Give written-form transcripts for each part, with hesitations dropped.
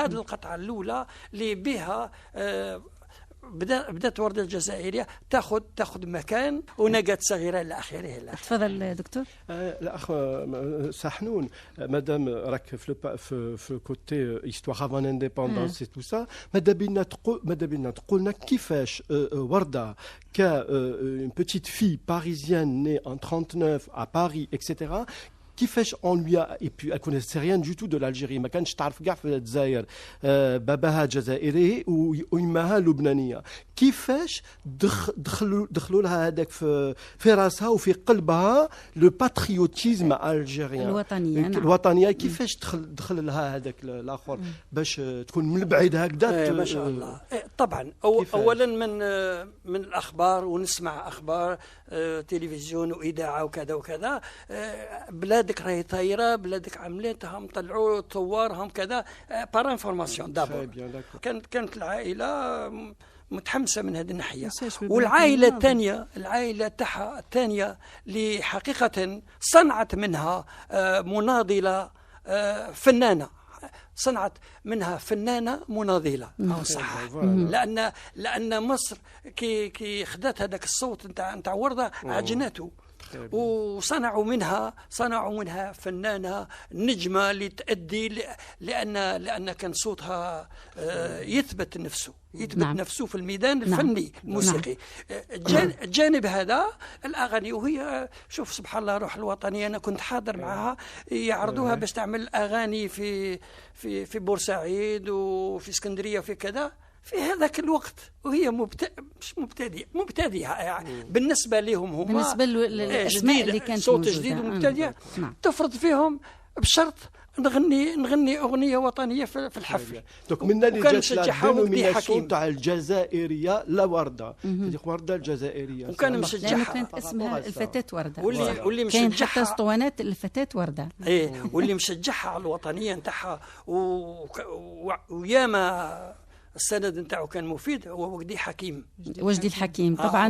هذه القطعة الأولى اللي بها بدأت وردة الجزائرية تأخذ مكان ونقاط صغيرة إلى آخره. تفضل دكتور. الأخ سحنون مادام راك في كوتي إستوار افون انديبوندونس اي تو سا، ماذا بينا تقولنا كيفاش وردة ك une petite fille parisienne née en 39 à Paris etc. كيفاش on lui a et puis elle connaissait rien du tout de l'Algérie، ما كانش تعرف كاع في الجزائر، باباها جزائري ويماها لبنانيه، كيفاش دخلوا لها هذاك في راسها وفي قلبها لو باتريوتيزم الجيريان الوطنيه كيفاش دخل لها هذاك الاخر باش تكون من بعيد هكذا. ما شاء الله. طبعا اولا من الاخبار، ونسمع اخبار تلفزيون واذاعه وكذا وكذا، بلادك راهي طايره، بلادك عملتهم طلعوا ثوارهم كذا بار انفورماسيون دابور. كانت العائله متحمسه من هذه الناحيه. والعائله الثانيه، العائله تاعها الثانيه اللي حقيقه صنعت منها مناضله فنانه، صنعت منها فنانه مناضله صح. لان مصر كي خدات هذاك الصوت نتاع ورده عجنته، وصنعوا منها فنانة نجمة اللي تأدي، لأن كان صوتها يثبت نفسه نفسه في الميدان الفني الموسيقي. الجانب هذا الأغاني، وهي شوف سبحان الله روح الوطنية، أنا كنت حاضر معها يعرضوها باش تعمل أغاني في بورسعيد وفي اسكندرية وفي كذا في هذاك الوقت، وهي مش مبتدئة يعني بالنسبة لهم هم، بالنسبة للأسماء اللي كانت صوت جديد ومبتدئة. تفرض فيهم بشرط نغني أغنية وطنية في الحفل. دونك من اللي جات الدينوميناسيون تاع الجزائرية لا وردة، هذيك وردة الجزائرية، وكان مشجعها كانت اسمها الفتاة وردة، واللي كان حتى اسطوانات الفتاة وردة. واللي مشجعها على الوطنية نتاعها وياما السند نتاعو كان مفيد، هو وجدي الحكيم طبعا.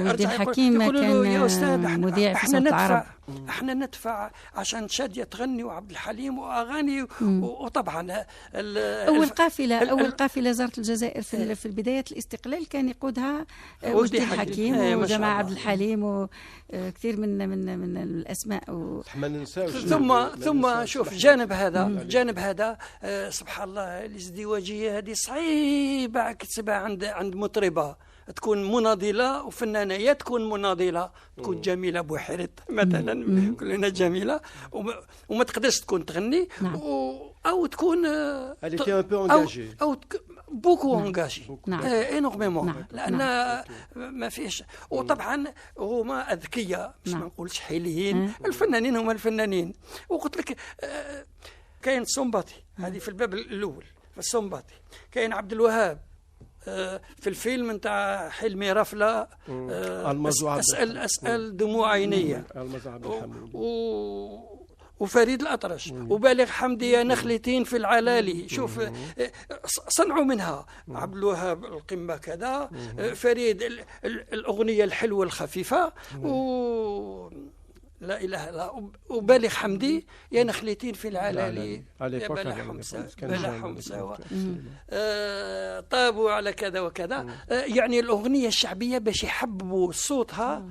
وجدي الحكيم كان مذيع في صوت العرب. احنا ندفع عشان شادية تغني وعبد الحليم واغاني. وطبعا اول قافله زارت الجزائر في بدايه الاستقلال كان يقودها وجدي الحكيم وجماعه عبد الحليم وكثير من الاسماء ثم شوف جانب هذا سبحان الله الازدواجيه هذه صعيبه كتسبها عند مطربه تكون مناضله وفنانه، يا تكون مناضله تكون جميله بوحيرت مثلا، كلنا جميله وما تقدرش تكون تغني، او تكون او بوكو انجاجي انورميمون، لان ما فيش. وطبعا هما اذكياء مش ما نقولش حيليين، الفنانين هما الفنانين. وقلت لك كاين سومباتي هذه في الباب الاول، في السومباتي كاين عبد الوهاب في الفيلم نتاع حلمي رفلة أسأل دموع عينية، وفريد الأطرش وبالغ حمدي يا نخلتين في العلالي. شوف صنعوا منها عبد الوهاب القمة كذا، فريد الأغنية الحلوة الخفيفة، لا إله إلا وبالغ حمدي يا نخلتين في العلالي يا بلا حمسة طابوا على كذا وكذا. يعني الأغنية الشعبية باش يحببوا صوتها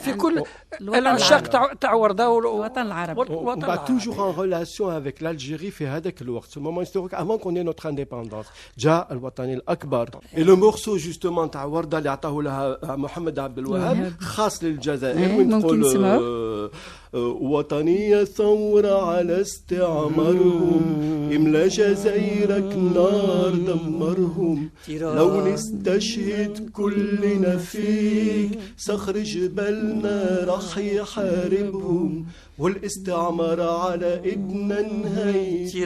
في كل العشاق تاع وردة والوطن العربي. On va toujours en relation avec l'Algérie في هذاك الوقت، ce moment historique avant qu'on ait notre indépendance. جاء الوطني الأكبر. Et le morceau justement تاع وردة اللي عطاه لها محمد عبد الوهاب خاص للجزائر، وين تقول وطنية ثورة على استعمارهم، املا جزائرك نار دمرهم، لو نستشهد كلنا فيك صخر جبلنا راح يحاربهم، والاستعمار على ابنا نهاية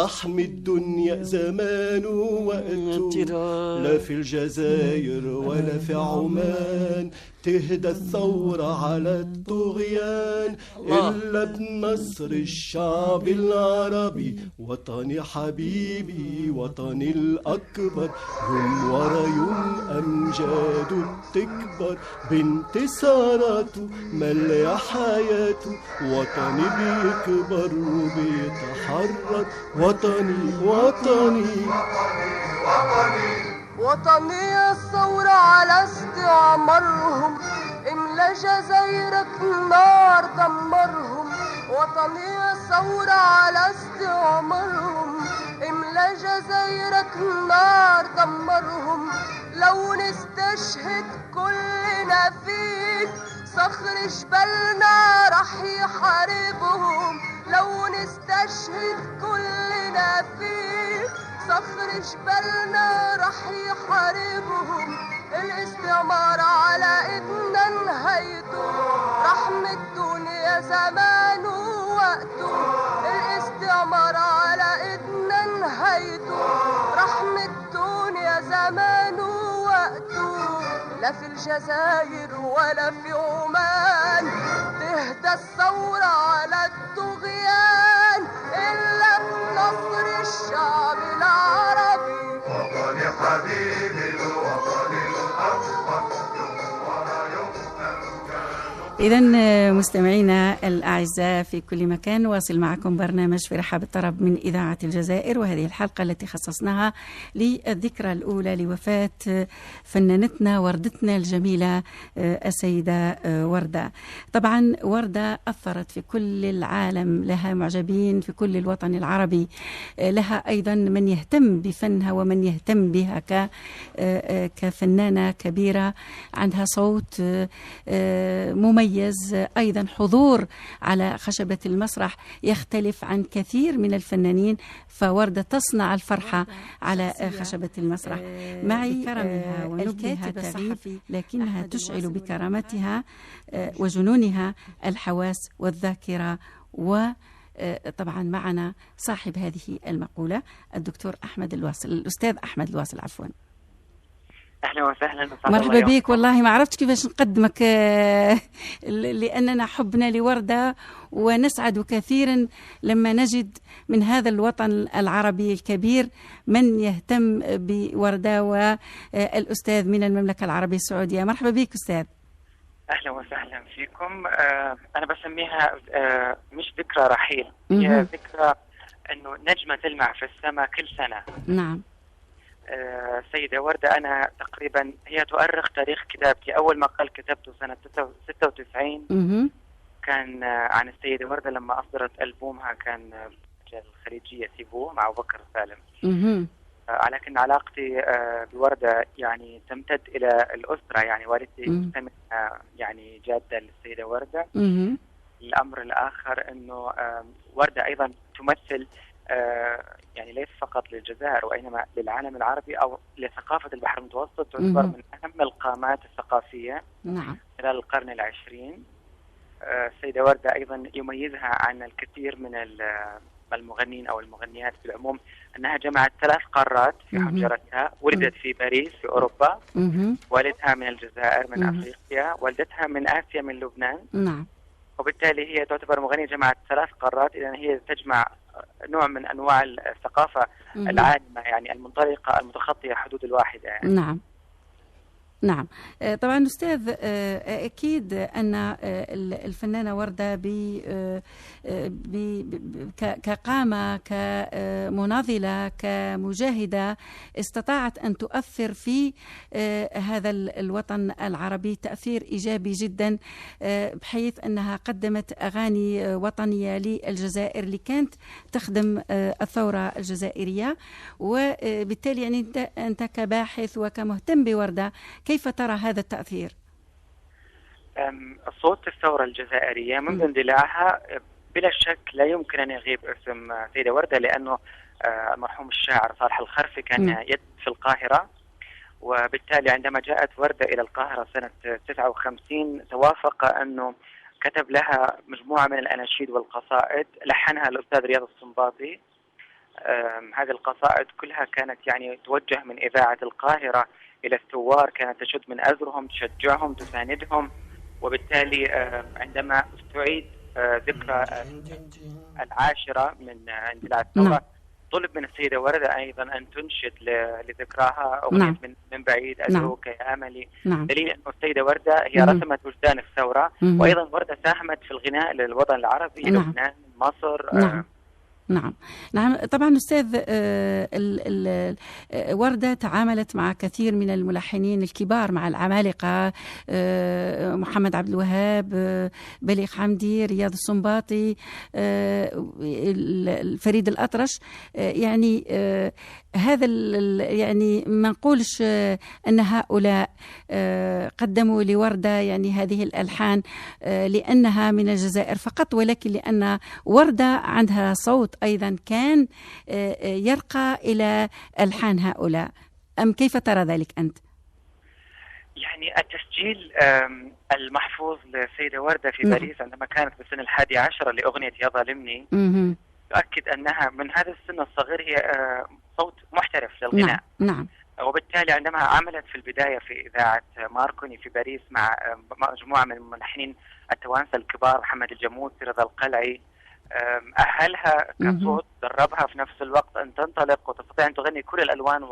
رحم الدنيا زمان وقت، لا في الجزائر ولا في عمان تهدى الثورة على الطغيان. الأمان إلا بنصر الشعب العربي. وطني حبيبي وطني الأكبر، يوم ورا يوم أمجاده بتكبر، بانتصاراته مليا حياته. وطني بيكبر وبيتحرر، وطني وطني وطني الثورة على استعمارهم، املا جزايرك نار دمرهم. وطني الثورة على استعمارهم، املا جزايرك نار دمرهم. لو نستشهد كلنا فيك صخر جبلنا رح يحاربهم. لو نستشهد كلنا فيك صخر جبلنا رح يحاربهم. الاستعمار على ايدنا نهايته، رحمة الدنيا زمان ووقته. الاستعمار على ايدنا نهايته، رحمة الدنيا زمان ووقته. لا في الجزائر ولا في عمان تهدى الثورة على الطغيان إلا بنصر الشعب العربي. وطني حبيبي الوطن الأكبر، يوم ورا يوم إذن مستمعينا الأعزاء في كل مكان، واصل معكم برنامج في رحاب الطرب من إذاعة الجزائر، وهذه الحلقة التي خصصناها للذكرى الأولى لوفاة فنانتنا وردتنا الجميلة السيدة وردة. طبعا وردة أثرت في كل العالم، لها معجبين في كل الوطن العربي، لها أيضا من يهتم بفنها ومن يهتم بها كفنانة كبيرة، عندها صوت مميز، أيضا حضور على خشبة المسرح يختلف عن كثير من الفنانين، فوردة تصنع الفرحة على خشبة المسرح. معي الكاتبة الصحفي، لكنها تشعل بكرامتها وجنونها الحواس والذاكرة. وطبعا معنا صاحب هذه المقولة الدكتور أحمد الواصل، الأستاذ أحمد الواصل عفوا. اهلا وسهلا. مرحبا بك. والله ما عرفت كيفاش نقدمك لاننا حبنا لوردة ونسعد كثيرا لما نجد من هذا الوطن العربي الكبير من يهتم بوردة، والاستاذ من المملكة العربية السعودية. مرحبا بك استاذ. اهلا وسهلا فيكم. انا بسميها مش ذكرى رحيل، هي ذكرى انه نجمة تلمع في السماء كل سنة. نعم. سيدة وردة أنا تقريبا هي تؤرخ تاريخ كتابتي. أول مقال كتبته سنة 96 كان عن السيدة وردة لما أصدرت ألبومها، كان الخليجية سيبوه مع أبو بكر سالم. لكن علاقتي بوردة يعني تمتد إلى الأسرة، يعني والدتي تسمى يعني جادة للسيدة وردة. الأمر الآخر أنه وردة أيضا تمثل يعني ليس فقط للجزائر وإنما للعالم العربي أو لثقافة البحر المتوسط، تعتبر من أهم القامات الثقافية خلال القرن العشرين. السيدة وردة أيضا يميزها عن الكثير من المغنين أو المغنيات في العموم أنها جمعت 3 قارات في حنجرتها. ولدت في باريس في أوروبا، والدها من الجزائر من أفريقيا، والدتها من آسيا من لبنان. نعم. وبالتالي هي تعتبر مغنية جمعت 3 قارات، إذن هي تجمع نوع من أنواع الثقافة العالمة، يعني المنطلقة المتخطية حدود الواحدة يعني. نعم. نعم. طبعا أستاذ أكيد أن الفنانة وردة كقامة كمناضلة كمجاهدة استطاعت أن تؤثر في هذا الوطن العربي تأثير إيجابي جدا، بحيث أنها قدمت أغاني وطنية للجزائر اللي كانت تخدم الثورة الجزائرية. وبالتالي يعني أنت كباحث وكمهتم بوردة كيف ترى هذا التأثير؟ صوت الثورة الجزائرية منذ اندلاعها بلا شك لا يمكن أن يغيب اسم سيدة وردة، لأنه المرحوم الشاعر صالح الخرفي كان يدرس في القاهرة، وبالتالي عندما جاءت وردة إلى القاهرة سنة 59 توافق أنه كتب لها مجموعة من الأناشيد والقصائد لحنها الأستاذ رياض السنباطي. هذه القصائد كلها كانت يعني توجه من إذاعة القاهرة إلى الثوار، كانت تشد من أزرهم، تشجعهم، تساندهم، وبالتالي عندما استعيد ذكرى 10 من اندلاع الثورة طلب من السيدة وردة أيضا أن تنشد لذكراها أغنية من بعيد أدعوك يا أملي. دليل أن السيدة وردة هي رسمت وجدان الثورة، وأيضا وردة ساهمت في الغناء للوطن العربي، لبنان، مصر. نعم طبعا أستاذ وردة تعاملت مع كثير من الملحنين الكبار، مع العمالقة، محمد عبد الوهاب، بليغ حمدي، رياض السنباطي، فريد الأطرش. يعني هذا يعني ما نقولش أن هؤلاء قدموا لوردة يعني هذه الألحان لأنها من الجزائر فقط، ولكن لأن وردة عندها صوت أيضا كان يرقى إلى ألحان هؤلاء. أم كيف ترى ذلك أنت؟ يعني التسجيل المحفوظ للسيدة وردة في باريس عندما كانت بالسن 11 لأغنية يا ظالمني يؤكد أنها من هذا السن الصغير هي صوت محترف للغناء. نعم. وبالتالي عندما عملت في البداية في إذاعة ماركوني في باريس مع مجموعة من الملحنين التوانسة الكبار، محمد الجموسي، رضا القلعي، أهلها كصوت، دربها في نفس الوقت أن تنطلق وتستطيع أن تغني كل الألوان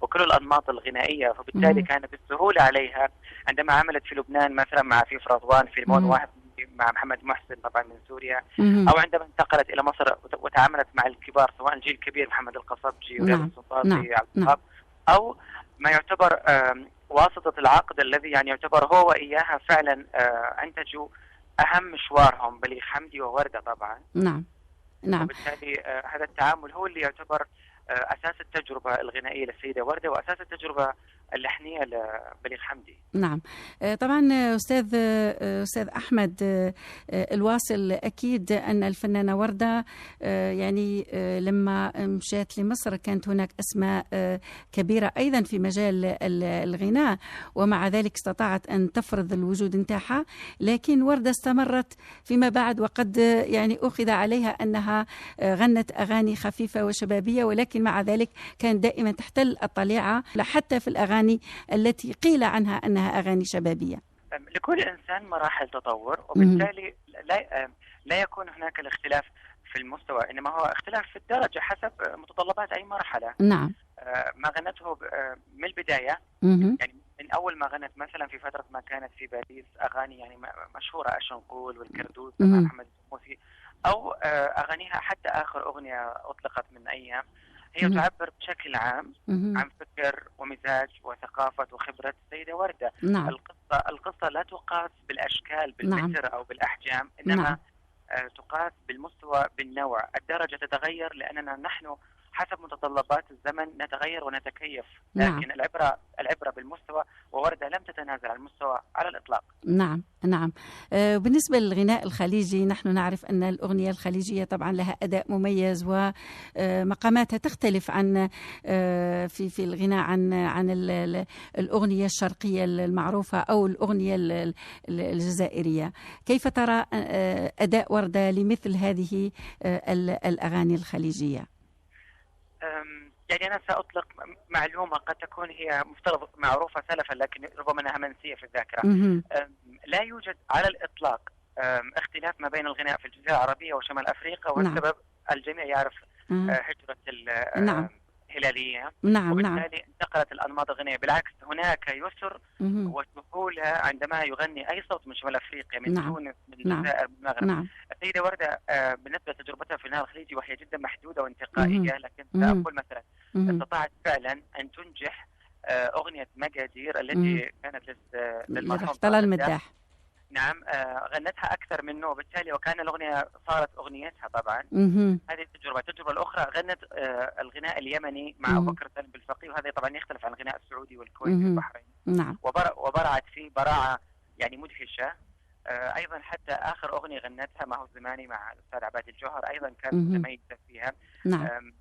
وكل الأنماط الغنائية. فبالتالي كان بالسهولة عليها عندما عملت في لبنان مثلا مع عفيف رضوان في المون واحد مع محمد محسن طبعا من سوريا، أو عندما انتقلت إلى مصر وتعاملت مع الكبار سواء الجيل الكبير محمد القصبجي ورياض السنباطي عبد الوهاب، أو ما يعتبر واسطة العقد الذي يعني يعتبر هو وإياها فعلا أنتجوا أهم مشوارهم، بليغ حمدي ووردة طبعا. نعم. وبالتالي هذا التعامل هو اللي يعتبر أساس التجربة الغنائية للسيدة وردة وأساس التجربة اللحنية لبليغ حمدي. نعم طبعا أستاذ أحمد الواصل، أكيد أن الفنانة وردة يعني لما مشات لمصر كانت هناك أسماء كبيرة أيضا في مجال الغناء، ومع ذلك استطاعت أن تفرض الوجود نتاعها، لكن وردة استمرت فيما بعد، وقد يعني أخذ عليها أنها غنت أغاني خفيفة وشبابية، ولكن مع ذلك كانت دائما تحتل الطليعة حتى في الأغاني التي قيل عنها أنها أغاني شبابية. لكل إنسان مراحل تطور، وبالتالي لا يكون هناك الاختلاف في المستوى، إنما هو اختلاف في الدرجة حسب متطلبات أي مرحلة. نعم. ما غنته من البداية يعني من أول ما غنت مثلا في فترة ما كانت في باريس أغاني يعني مشهورة، أشنقول والكردوس مع محمد الجموسي، أو أغانيها حتى آخر أغنية أطلقت من أيام، هي تعبر بشكل عام عن فكر ومزاج وثقافة وخبرة السيدة وردة. نعم. القصة لا تقاس بالأشكال بالمتر أو بالأحجام، إنما تقاس بالمستوى بالنوع. الدرجة تتغير لأننا نحن حسب متطلبات الزمن نتغير ونتكيف، لكن العبرة بالمستوى، ووردة لم تتنازل عن المستوى على الإطلاق. نعم. بالنسبة للغناء الخليجي، نحن نعرف أن الأغنية الخليجية طبعا لها أداء مميز ومقاماتها تختلف عن في الغناء عن الأغنية الشرقية المعروفة أو الأغنية الجزائرية. كيف ترى أداء وردة لمثل هذه الأغاني الخليجية؟ يعني أنا سأطلق معلومة قد تكون هي مفترض معروفة سلفا لكن ربما أنها منسية في الذاكرة. لا يوجد على الإطلاق اختلاف ما بين الغناء في الجزيرة العربية وشمال أفريقيا، والسبب الجميع يعرف هجرة الهلالية. وبالتالي انتقلت الأنماط الغنائية، بالعكس هناك يسر وسهولة عندما يغني أي صوت من شمال أفريقيا، من تونس، من الجزائر، من المغرب. السيدة وردة بالنسبة لتجربتها في الغناء الخليجي وهي جدا محدودة وانتقائية، لكن سأقول مثلا استطاعت فعلا أن تنجح أغنية مقادير التي كانت للمرحوم طلال المداح. نعم، غنتها أكثر منه، وبالتالي وكان الأغنية صارت أغنيتها طبعا. هذه التجربة الأخرى غنت الغناء اليمني مع أبو بكر سالم بالفقيه، وهذا طبعا يختلف عن الغناء السعودي والكويتي والبحرين. نعم. وبرعت فيه براعة يعني مدهشة. أيضا حتى آخر أغنية غنتها ما هو الزماني مع الأستاذ عباد الجوهر أيضا كانت متميزة فيها. نعم.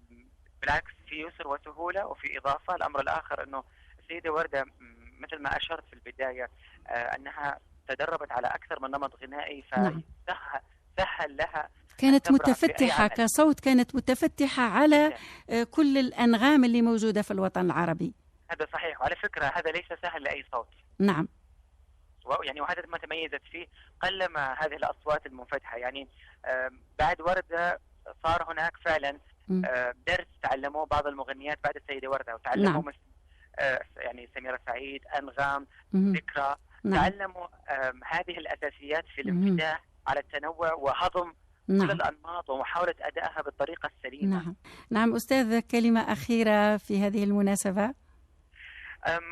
بالعكس في يسر وسهولة. وفي إضافة الأمر الآخر أنه السيدة وردة مثل ما أشرت في البداية أنها تدربت على أكثر من نمط غنائي، فسهل لها. كانت متفتحة كصوت، كانت متفتحة على كل الأنغام اللي موجودة في الوطن العربي. هذا صحيح، وعلى فكرة هذا ليس سهل لأي صوت. نعم. يعني وهذا ما تميزت فيه، قلما هذه الأصوات المنفتحة. يعني بعد وردة صار هناك فعلا درس تعلموه بعض المغنيات بعد السيدة وردة، وتعلموا مثل يعني سميرة سعيد، أنغام، ذكرى. تعلموا هذه الأساسيات في الابتداع على التنوع وهضم كل الأنماط ومحاولة أدائها بالطريقة السليمة. نعم أستاذ، كلمة أخيرة في هذه المناسبة.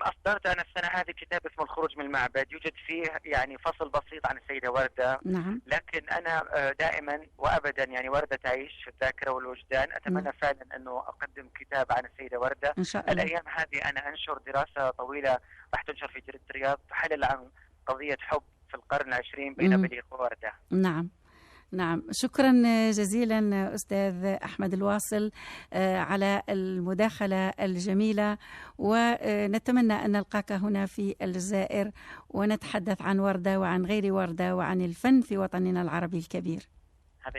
أصدرت أنا السنة هذه كتاب اسمه الخروج من المعبد، يوجد فيه يعني فصل بسيط عن السيدة وردة. لكن أنا دائما وأبدا يعني وردة تعيش في الذاكرة والوجدان. أتمنى فعلا أنه أقدم كتاب عن السيدة وردة. إن شاء الله. الأيام هذه أنا أنشر دراسة طويلة راح تنشر في جريدة الرياض تحلل عن قضية حب في القرن العشرين بين بليغ ووردة. نعم، شكرا جزيلا أستاذ أحمد الواصل على المداخلة الجميلة، ونتمنى أن نلقاك هنا في الجزائر ونتحدث عن وردة وعن غير وردة وعن الفن في وطننا العربي الكبير.